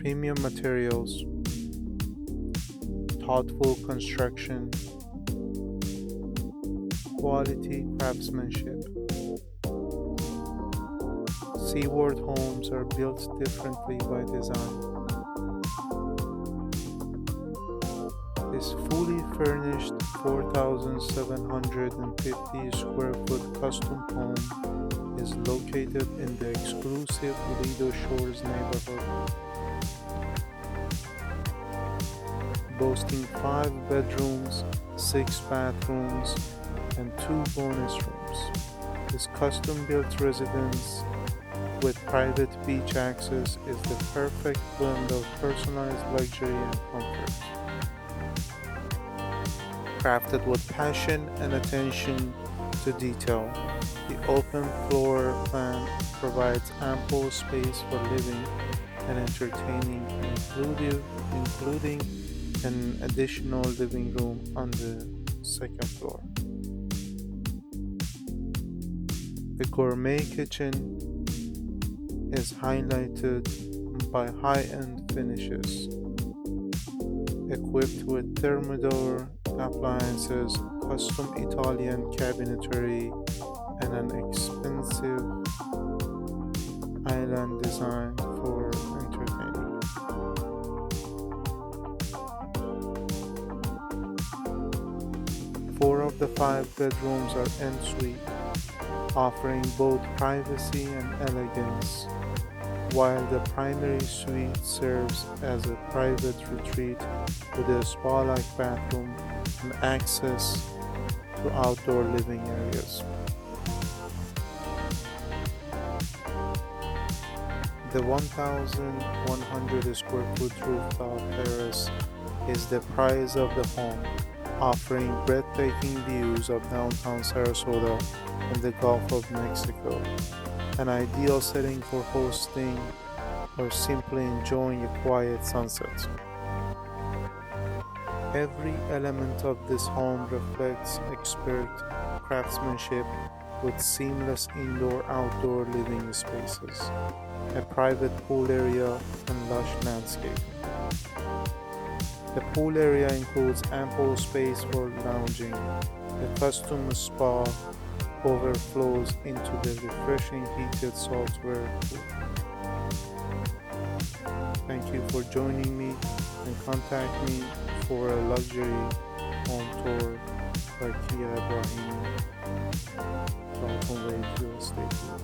premium materials, thoughtful construction, quality craftsmanship. Seaward homes are built differently by design. This fully furnished 4,750 square foot custom home is located in the exclusive Lido Shores neighborhood, boasting 5 bedrooms, 6 bathrooms, and 2 bonus rooms. This custom-built residence with private beach access is the perfect blend of personalized luxury and comfort. Crafted with passion and attention to detail, the open floor plan provides ample space for living and entertaining, including an additional living room on the second floor. The gourmet kitchen is highlighted by high-end finishes, equipped with Thermador appliances, custom Italian cabinetry, and an expensive island design for entertaining. 4 of the 5 bedrooms are en suite, offering both privacy and elegance, while the primary suite serves as a private retreat with a spa-like bathroom and access to outdoor living areas. The 1,100 square foot rooftop terrace is the prize of the home, offering breathtaking views of downtown Sarasota and the Gulf of Mexico, an ideal setting for hosting or simply enjoying a quiet sunset. Every element of this home reflects expert craftsmanship with seamless indoor-outdoor living spaces, a private pool area, and lush landscape. The pool area includes ample space for lounging. The custom spa overflows into the refreshing heated saltwater pool. Thank you for joining me, and contact me for a luxury home tour by Kia Ibrahimi. Dalton Wade Real Estate Group.